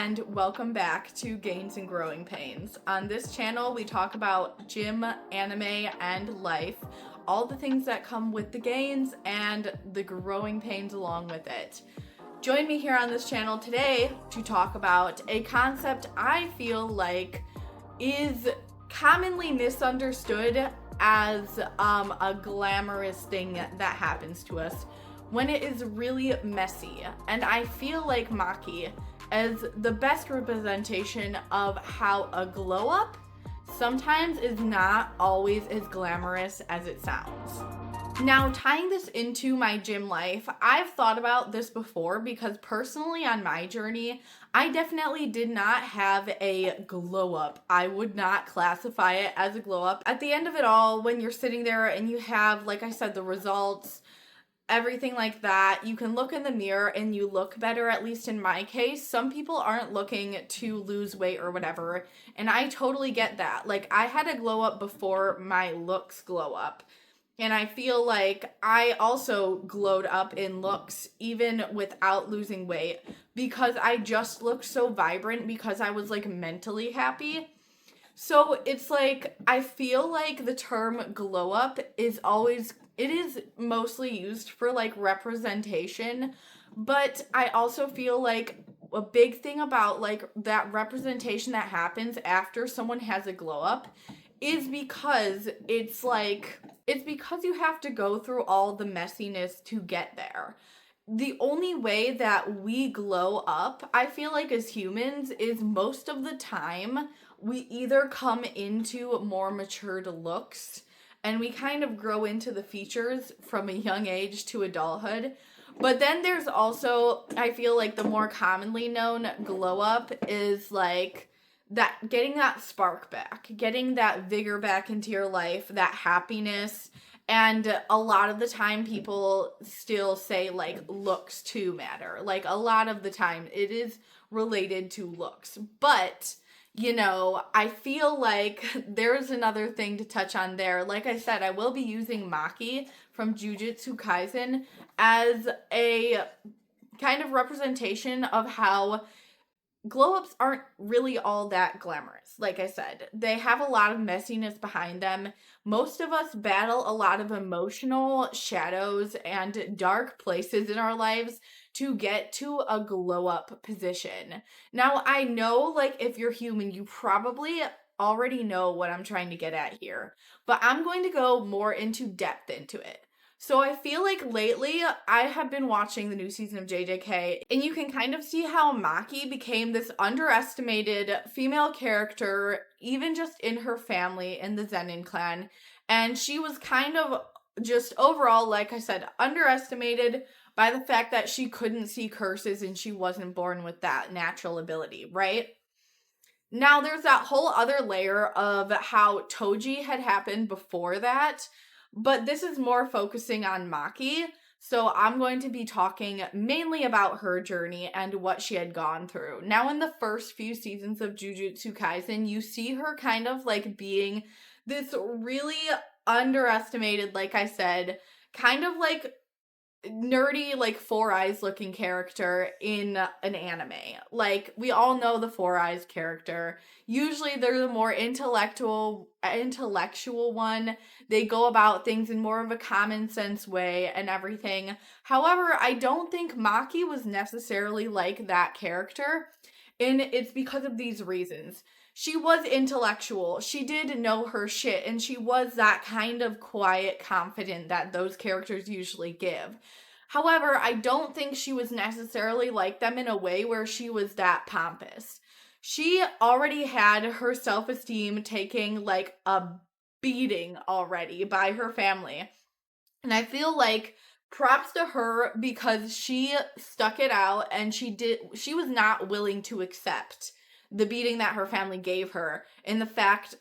and welcome back to Gains and Growing Pains. On this channel, we talk about gym, anime, and life, all the things that come with the gains and the growing pains along with it. Join me here on this channel today to talk about a concept I feel like is commonly misunderstood as a glamorous thing that happens to us when it is really messy. And I feel like Maki is the best representation of how a glow up sometimes is not always as glamorous as it sounds. Now, tying this into my gym life, I've thought about this before because personally on my journey, I definitely did not have a glow up. I would not classify it as a glow up. At the end of it all, when you're sitting there and you have, like I said, the results, everything like that, you can look in the mirror and you look better, at least in my case. Some people aren't looking to lose weight or whatever, and I totally get that. Like, I had a glow up before my looks glow up. And I feel like I also glowed up in looks even without losing weight because I just looked so vibrant because I was like mentally happy. So it's like, I feel like the term glow up is mostly used for like representation, but I also feel like a big thing about like that representation that happens after someone has a glow up is because it's because you have to go through all the messiness to get there. The only way that we glow up, I feel like as humans, is most of the time we either come into more matured looks and we kind of grow into the features from a young age to adulthood. But then there's also, I feel like the more commonly known glow up is like that getting that spark back, getting that vigor back into your life, that happiness. And a lot of the time people still say like looks too matter. Like a lot of the time it is related to looks. But, you know, I feel like there's another thing to touch on there. Like I said, I will be using Maki from Jujutsu Kaisen as a kind of representation of how glow-ups aren't really all that glamorous. Like I said, they have a lot of messiness behind them. Most of us battle a lot of emotional shadows and dark places in our lives to get to a glow-up position. Now, I know, like, if you're human, you probably already know what I'm trying to get at here, but I'm going to go more into depth into it. So I feel like lately I have been watching the new season of JJK, and you can kind of see how Maki became this underestimated female character, even just in her family in the Zenin clan. And she was kind of just overall, like I said, underestimated by the fact that she couldn't see curses and she wasn't born with that natural ability, right? Now there's that whole other layer of how Toji had happened before that. But this is more focusing on Maki, so I'm going to be talking mainly about her journey and what she had gone through. Now, in the first few seasons of Jujutsu Kaisen, you see her kind of like being this really underestimated, like I said, kind of like nerdy, like Four Eyes looking character in an anime. Like, we all know the Four Eyes character. Usually they're the more intellectual one. They go about things in more of a common sense way and everything. However, I don't think Maki was necessarily like that character, and it's because of these reasons. She was intellectual, she did know her shit, and she was that kind of quiet, confident that those characters usually give. However, I don't think she was necessarily like them in a way where she was that pompous. She already had her self-esteem taking like a beating already by her family. And I feel like props to her because she stuck it out and she was not willing to accept the beating that her family gave her and the fact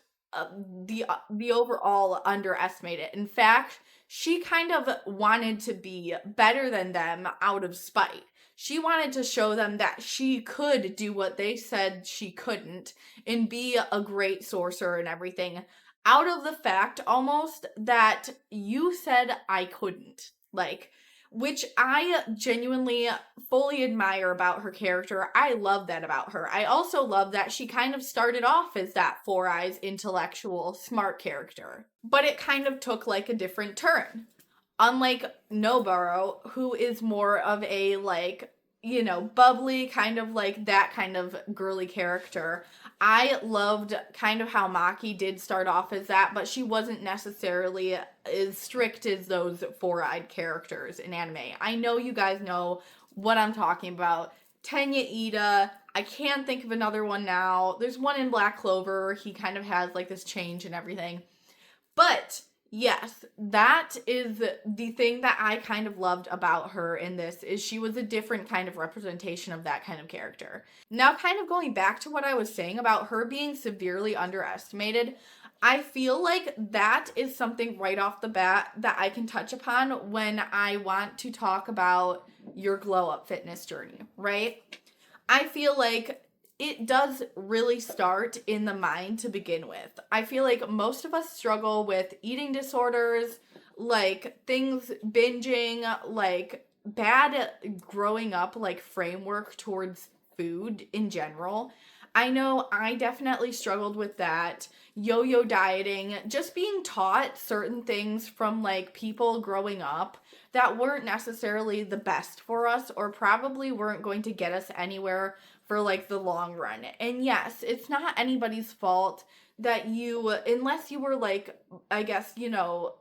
the overall underestimated. In fact, she kind of wanted to be better than them out of spite. She wanted to show them that she could do what they said she couldn't and be a great sorcerer and everything out of the fact almost that you said I couldn't. Like, which I genuinely fully admire about her character. I love that about her. I also love that she kind of started off as that Four Eyes intellectual, smart character, but it kind of took like a different turn. Unlike Nobaro, who is more of a like, you know, bubbly, kind of like that kind of girly character. I loved kind of how Maki did start off as that, but she wasn't necessarily as strict as those four-eyed characters in anime. I know you guys know what I'm talking about. Tenya Ida, I can't think of another one now. There's one in Black Clover. He kind of has like this change and everything. But yes, that is the thing that I kind of loved about her in this, is she was a different kind of representation of that kind of character. Now, kind of going back to what I was saying about her being severely underestimated, I feel like that is something right off the bat that I can touch upon when I want to talk about your glow up fitness journey, right? I feel like it does really start in the mind to begin with. I feel like most of us struggle with eating disorders, like things binging, like bad growing up, like framework towards food in general. I know I definitely struggled with that. Yo-yo dieting, just being taught certain things from like people growing up that weren't necessarily the best for us, or probably weren't going to get us anywhere for like the long run. And yes, it's not anybody's fault that you, unless you were like, I guess, you know,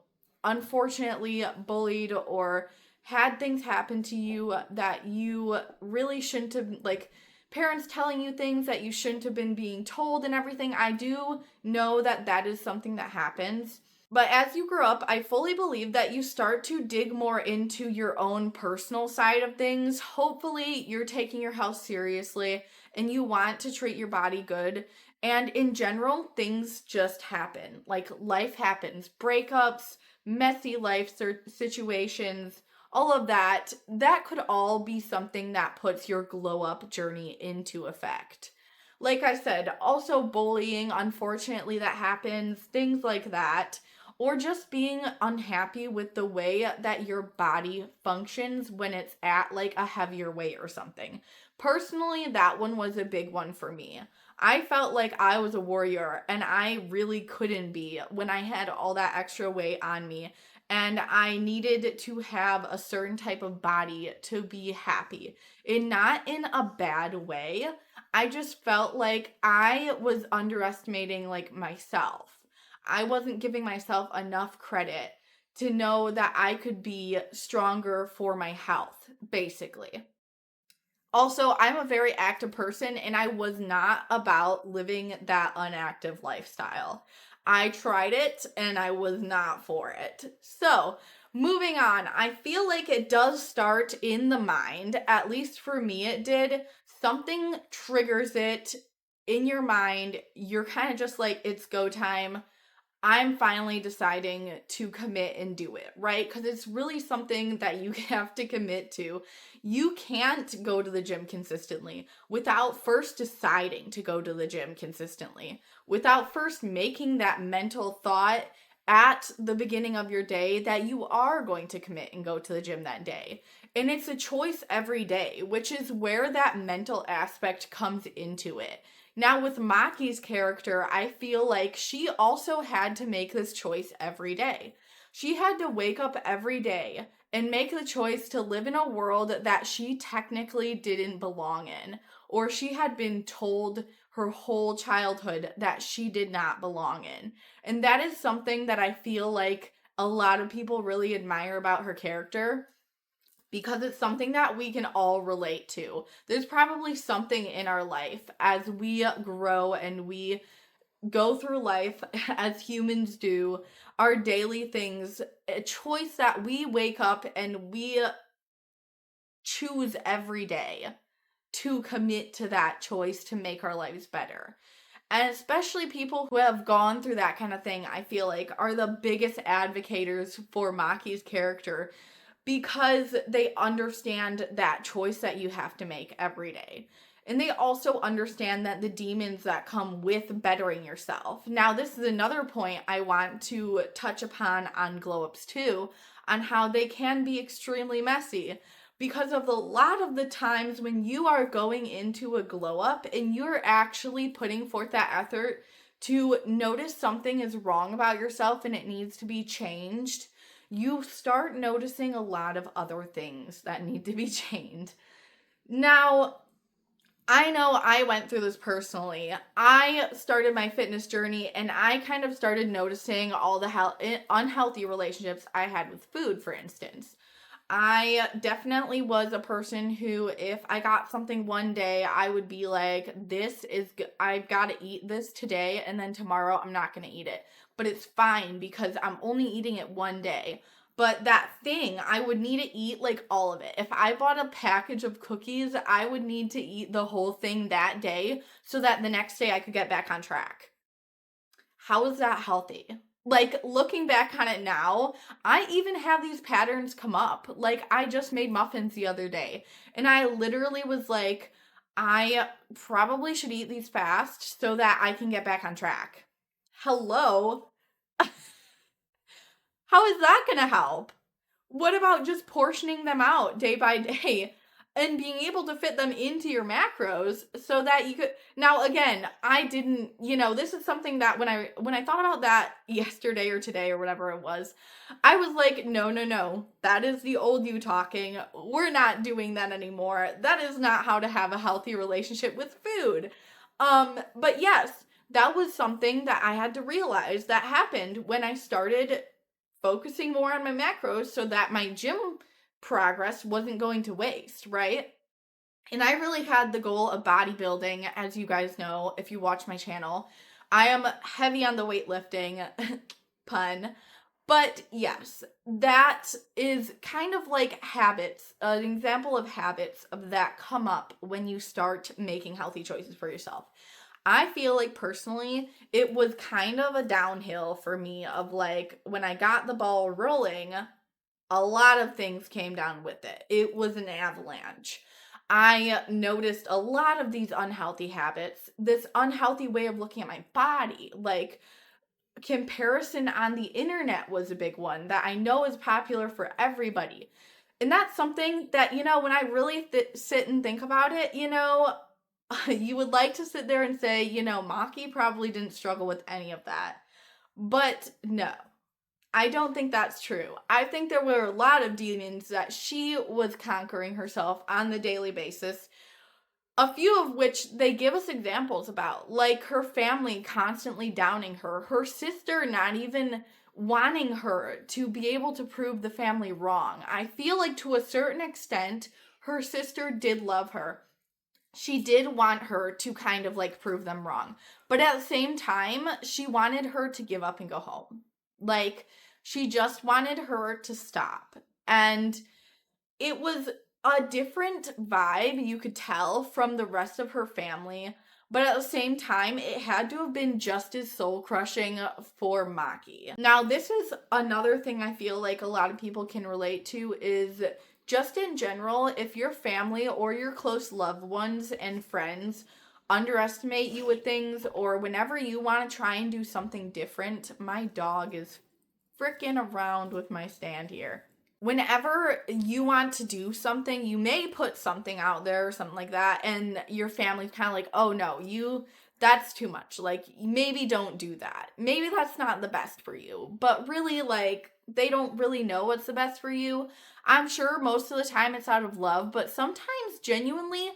unfortunately bullied or had things happen to you that you really shouldn't have, like parents telling you things that you shouldn't have been being told and everything. I do know that that is something that happens. But as you grow up, I fully believe that you start to dig more into your own personal side of things. Hopefully, you're taking your health seriously and you want to treat your body good. And in general, things just happen. Like life happens, breakups, messy life situations, all of that. That could all be something that puts your glow up journey into effect. Like I said, also bullying, unfortunately, that happens, things like that, or just being unhappy with the way that your body functions when it's at like a heavier weight or something. Personally, that one was a big one for me. I felt like I was a warrior and I really couldn't be when I had all that extra weight on me, and I needed to have a certain type of body to be happy. And not in a bad way. I just felt like I was underestimating like myself. I wasn't giving myself enough credit to know that I could be stronger for my health, basically. Also, I'm a very active person and I was not about living that unactive lifestyle. I tried it and I was not for it. So, moving on, I feel like it does start in the mind. At least for me, it did. Something triggers it in your mind. You're kind of just like, it's go time. I'm finally deciding to commit and do it, right? Because it's really something that you have to commit to. You can't go to the gym consistently without first deciding to go to the gym consistently, without first making that mental thought at the beginning of your day that you are going to commit and go to the gym that day. And it's a choice every day, which is where that mental aspect comes into it. Now, with Maki's character, I feel like she also had to make this choice every day. She had to wake up every day and make the choice to live in a world that she technically didn't belong in, or she had been told her whole childhood that she did not belong in. And that is something that I feel like a lot of people really admire about her character, because it's something that we can all relate to. There's probably something in our life as we grow and we go through life as humans do, our daily things, a choice that we wake up and we choose every day to commit to that choice to make our lives better. And especially people who have gone through that kind of thing, I feel like, are the biggest advocates for Maki's character, because they understand that choice that you have to make every day. And they also understand that the demons that come with bettering yourself. Now, this is another point I want to touch upon on glow ups too, on how they can be extremely messy. Because of a lot of the times when you are going into a glow up and you're actually putting forth that effort to notice something is wrong about yourself and it needs to be changed, you start noticing a lot of other things that need to be changed. Now, I know I went through this personally. I started my fitness journey and I kind of started noticing all the unhealthy relationships I had with food, for instance. I definitely was a person who, if I got something one day, I would be like, I've got to eat this today, and then tomorrow I'm not going to eat it. But it's fine because I'm only eating it one day. But that thing, I would need to eat like all of it. If I bought a package of cookies, I would need to eat the whole thing that day so that the next day I could get back on track. How is that healthy? Like, looking back on it now, I even have these patterns come up. Like, I just made muffins the other day, and I literally was like, I probably should eat these fast so that I can get back on track. Hello? How is that gonna help? What about just portioning them out day by day and being able to fit them into your macros so that you could. Now again, I didn't, this is something that when I thought about that yesterday or today or whatever it was, I was like, no, no, no. That is the old you talking. We're not doing that anymore. That is not how to have a healthy relationship with food. But yes, that was something that I had to realize that happened when I started focusing more on my macros so that my gym progress wasn't going to waste, right? And I really had the goal of bodybuilding, as you guys know, if you watch my channel. I am heavy on the weightlifting, pun. But yes, that is kind of like habits, an example of habits of that come up when you start making healthy choices for yourself. I feel like personally, it was kind of a downhill for me of like when I got the ball rolling, a lot of things came down with it. It was an avalanche. I noticed a lot of these unhealthy habits, this unhealthy way of looking at my body, like comparison on the internet was a big one that I know is popular for everybody. And that's something that, when I really sit and think about it, you would like to sit there and say, Maki probably didn't struggle with any of that. But no, I don't think that's true. I think there were a lot of demons that she was conquering herself on the daily basis. A few of which they give us examples about, like her family constantly downing her, her sister not even wanting her to be able to prove the family wrong. I feel like to a certain extent, her sister did love her. She did want her to kind of like prove them wrong. But at the same time, she wanted her to give up and go home. Like, she just wanted her to stop. And it was a different vibe, you could tell, from the rest of her family. But at the same time, it had to have been just as soul crushing for Maki. Now, this is another thing I feel like a lot of people can relate to is just in general, if your family or your close loved ones and friends underestimate you with things, or whenever you want to try and do something different, my dog is freaking around with my stand here. Whenever you want to do something, you may put something out there or something like that, and your family's kind of like, oh no, that's too much. Like, maybe don't do that. Maybe that's not the best for you. But really, like, they don't really know what's the best for you. I'm sure most of the time it's out of love, but sometimes genuinely,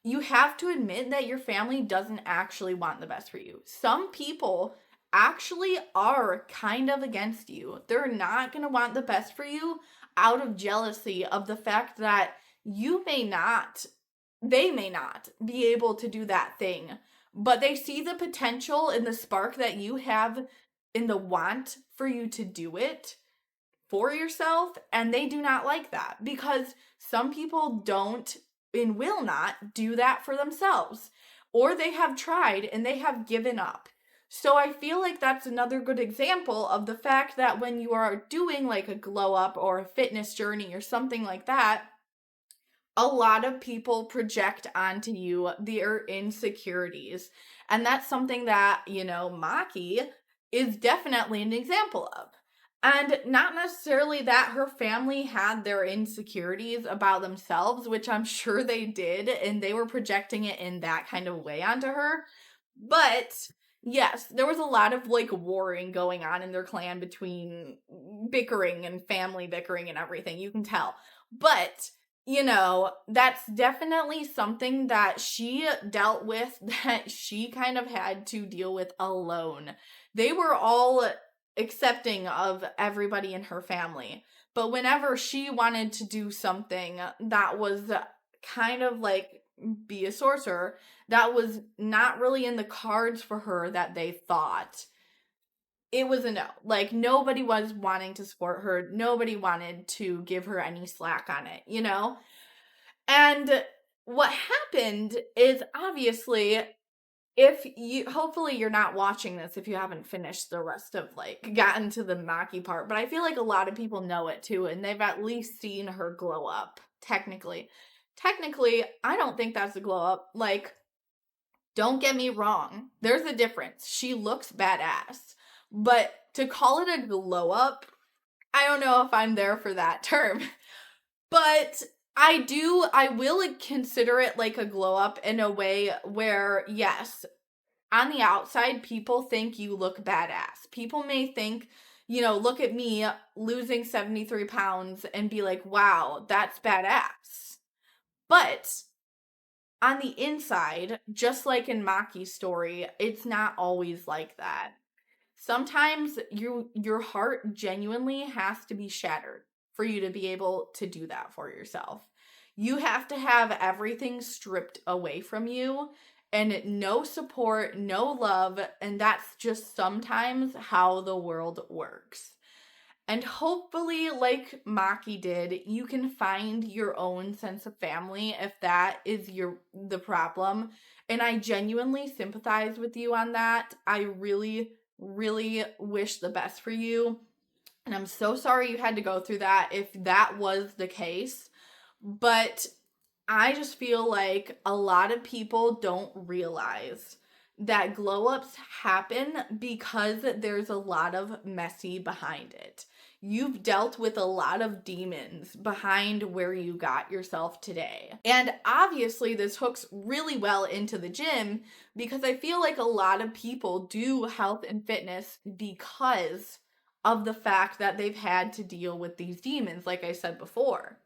you have to admit that your family doesn't actually want the best for you. Some people actually are kind of against you. They're not going to want the best for you out of jealousy of the fact that they may not be able to do that thing, but they see the potential in the spark that you have in the want for you to do it for yourself, and they do not like that because some people don't and will not do that for themselves, or they have tried and they have given up. So I feel like that's another good example of the fact that when you are doing like a glow up or a fitness journey or something like that, a lot of people project onto you their insecurities. And that's something that, Maki is definitely an example of. And not necessarily that her family had their insecurities about themselves, which I'm sure they did, and they were projecting it in that kind of way onto her. But yes, there was a lot of like warring going on in their clan, between bickering and family bickering and everything. You can tell. But that's definitely something that she dealt with, that she kind of had to deal with alone. They were all accepting of everybody in her family. But whenever she wanted to do something that was kind of like be a sorcerer, that was not really in the cards for her that they thought, it was a no. Like, nobody was wanting to support her. Nobody wanted to give her any slack on it. And what happened is, obviously, if you, hopefully you're not watching this if you haven't finished the rest of, like, gotten to the Maki part, but I feel like a lot of people know it too, and they've at least seen her glow up, technically. Technically, I don't think that's a glow up. Like, don't get me wrong, there's a difference. She looks badass. But to call it a glow up, I don't know if I'm there for that term. But I will consider it like a glow up in a way where, yes, on the outside, people think you look badass. People may think, look at me losing 73 pounds and be like, wow, that's badass. But on the inside, just like in Maki's story, it's not always like that. Sometimes your heart genuinely has to be shattered for you to be able to do that for yourself. You have to have everything stripped away from you, and no support, no love, and that's just sometimes how the world works. And hopefully, like Maki did, you can find your own sense of family if that is the problem. And I genuinely sympathize with you on that. I really, really wish the best for you. And I'm so sorry you had to go through that if that was the case. But I just feel like a lot of people don't realize that glow ups happen because there's a lot of messy behind it. You've dealt with a lot of demons behind where you got yourself today. And obviously, this hooks really well into the gym, because I feel like a lot of people do health and fitness because of the fact that they've had to deal with these demons, like I said before.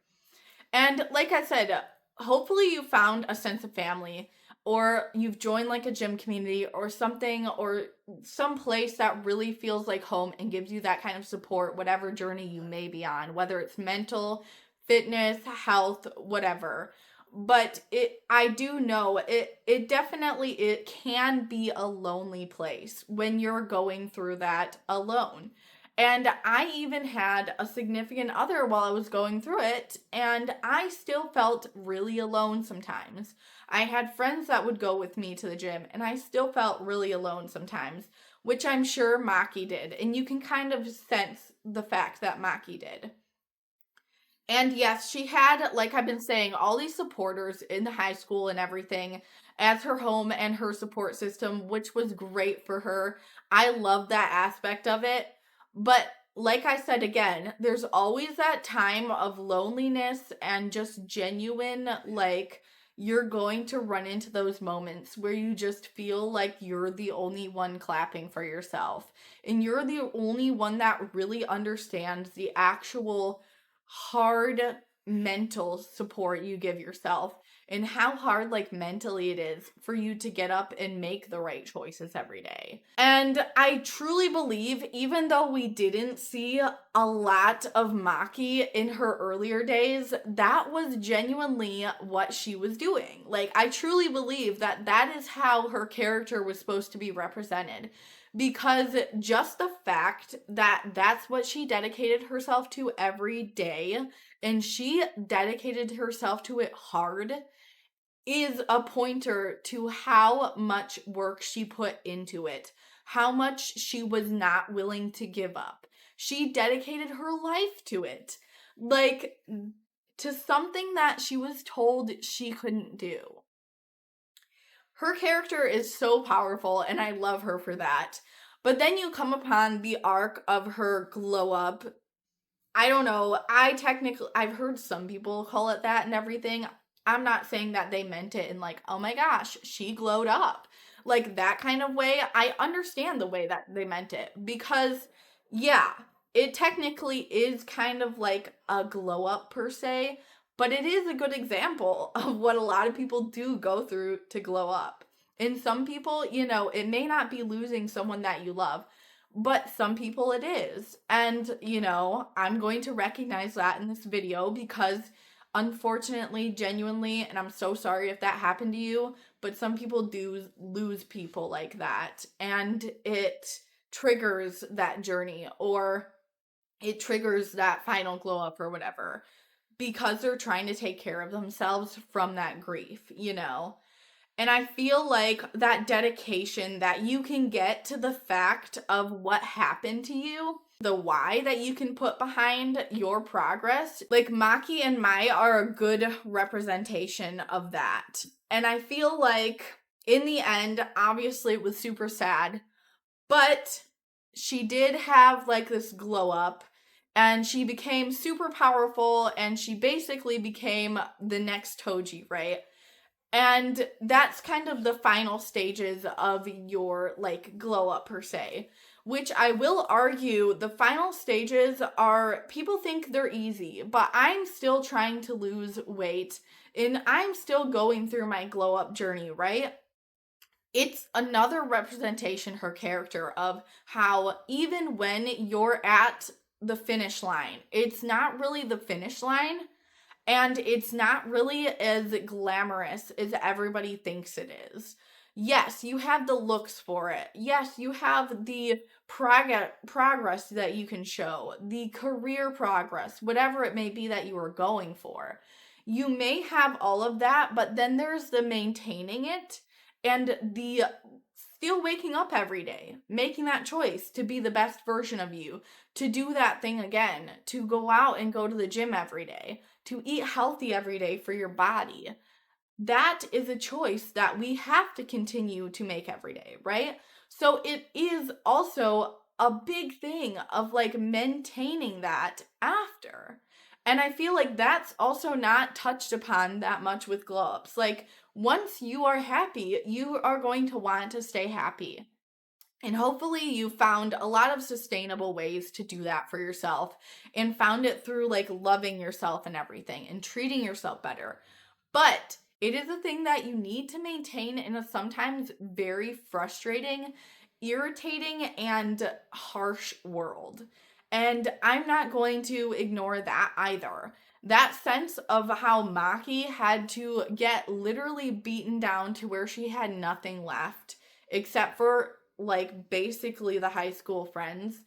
And like I said, hopefully you found a sense of family, or you've joined like a gym community or something, or some place that really feels like home and gives you that kind of support, whatever journey you may be on, whether it's mental, fitness, health, whatever. But I do know it definitely, it can be a lonely place when you're going through that alone. And I even had a significant other while I was going through it, and I still felt really alone sometimes. I had friends that would go with me to the gym, and I still felt really alone sometimes, which I'm sure Maki did. And you can kind of sense the fact that Maki did. And yes, she had, like I've been saying, all these supporters in the high school and everything as her home and her support system, which was great for her. I love that aspect of it. But like I said again, there's always that time of loneliness and just genuine, like, you're going to run into those moments where you just feel like you're the only one clapping for yourself. And you're the only one that really understands the actual hard mental support you give yourself, and how hard, like, mentally it is for you to get up and make the right choices every day. And I truly believe, even though we didn't see a lot of Maki in her earlier days, that was genuinely what she was doing. Like, I truly believe that that is how her character was supposed to be represented, because just the fact that that's what she dedicated herself to every day, and she dedicated herself to it hard, is a pointer to how much work she put into it, how much she was not willing to give up. She dedicated her life to it. Like, to something that she was told she couldn't do. Her character is so powerful, and I love her for that. But then you come upon the arc of her glow up. I don't know. I've heard some people call it that and everything. I'm not saying that they meant it in like, oh my gosh, she glowed up. Like that kind of way. I understand the way that they meant it because, yeah, it technically is kind of like a glow up per se, but it is a good example of what a lot of people do go through to glow up. In some people, it may not be losing someone that you love, but some people it is. And, I'm going to recognize that in this video because unfortunately, genuinely, and I'm so sorry if that happened to you, but some people do lose people like that. And it triggers that journey or it triggers that final glow up or whatever because they're trying to take care of themselves from that grief. And I feel like that dedication that you can get to the fact of what happened to you, the why that you can put behind your progress, like Maki and Mai are a good representation of that. And I feel like in the end, obviously it was super sad, but she did have like this glow up and she became super powerful and she basically became the next Toji, right? And that's kind of the final stages of your like glow up per se, which I will argue the final stages are people think they're easy, but I'm still trying to lose weight and I'm still going through my glow up journey, right? It's another representation, her character, of how even when you're at the finish line, it's not really the finish line and it's not really as glamorous as everybody thinks it is. Yes, you have the looks for it. Yes, you have the progress that you can show, the career progress, whatever it may be that you are going for. You may have all of that, but then there's the maintaining it and the still waking up every day, making that choice to be the best version of you, to do that thing again, to go out and go to the gym every day, to eat healthy every day for your body. That is a choice that we have to continue to make every day, right? So it is also a big thing of like maintaining that after. And I feel like that's also not touched upon that much with glow ups. Like, once you are happy, you are going to want to stay happy. And hopefully you found a lot of sustainable ways to do that for yourself and found it through like loving yourself and everything and treating yourself better. But it is a thing that you need to maintain in a sometimes very frustrating, irritating, and harsh world. And I'm not going to ignore that either. That sense of how Maki had to get literally beaten down to where she had nothing left except for like basically the high school friends.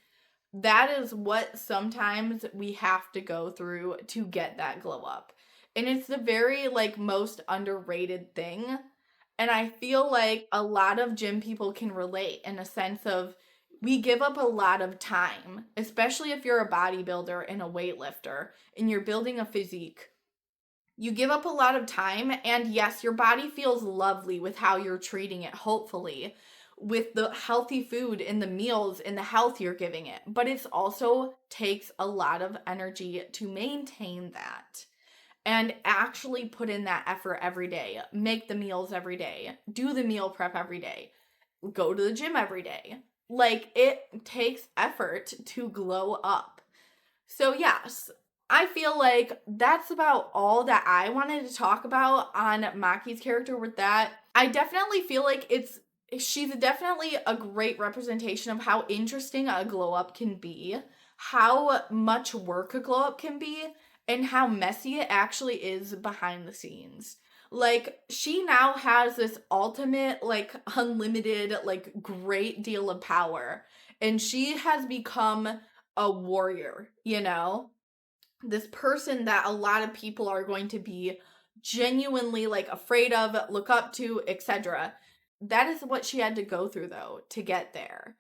That is what sometimes we have to go through to get that glow up. And it's the very like most underrated thing. And I feel like a lot of gym people can relate in a sense of we give up a lot of time, especially if you're a bodybuilder and a weightlifter and you're building a physique. You give up a lot of time, and yes, your body feels lovely with how you're treating it, hopefully, with the healthy food and the meals and the health you're giving it. But it also takes a lot of energy to maintain that and actually put in that effort every day. Make the meals every day, do the meal prep every day, go to the gym every day. Like, it takes effort to glow up. So, yes, I feel like that's about all that I wanted to talk about on Maki's character with that. I definitely feel like she's definitely a great representation of how interesting a glow up can be, how much work a glow up can be, and how messy it actually is behind the scenes. Like, she now has this ultimate, like, unlimited, like, great deal of power. And she has become a warrior. This person that a lot of people are going to be genuinely like afraid of, look up to, etc. That is what she had to go through though to get there.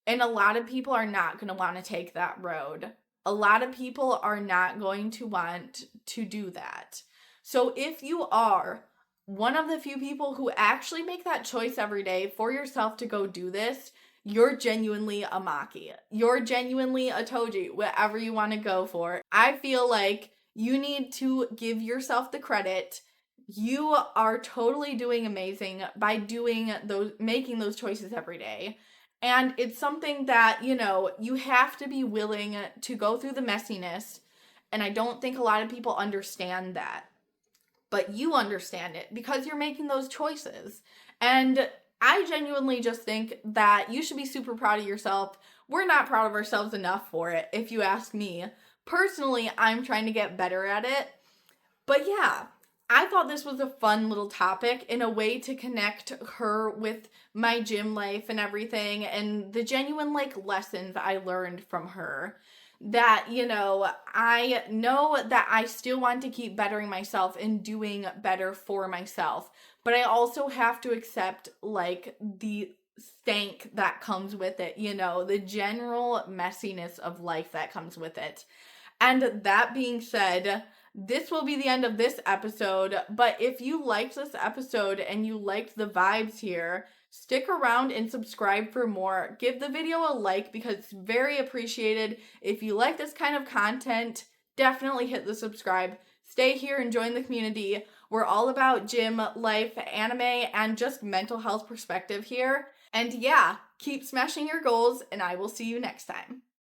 And a lot of people are not going to want to take that road. A lot of people are not going to want to do that. So if you are one of the few people who actually make that choice every day for yourself to go do this, you're genuinely a Maki. You're genuinely a Toji, whatever you want to go for. I feel like you need to give yourself the credit. You are totally doing amazing by making those choices every day. And it's something that, you have to be willing to go through the messiness. And I don't think a lot of people understand that. But you understand it because you're making those choices. And I genuinely just think that you should be super proud of yourself. We're not proud of ourselves enough for it, if you ask me. Personally, I'm trying to get better at it. But yeah, I thought this was a fun little topic in a way to connect her with my gym life and everything and the genuine lessons I learned from her. That, I know that I still want to keep bettering myself and doing better for myself. But I also have to accept the stank that comes with it, the general messiness of life that comes with it. And that being said, this will be the end of this episode. But if you liked this episode and you liked the vibes here, stick around and subscribe for more. Give the video a like because it's very appreciated. If you like this kind of content, definitely hit the subscribe. Stay here and join the community. We're all about gym, life, anime, and just mental health perspective here. And yeah, keep smashing your goals, and I will see you next time.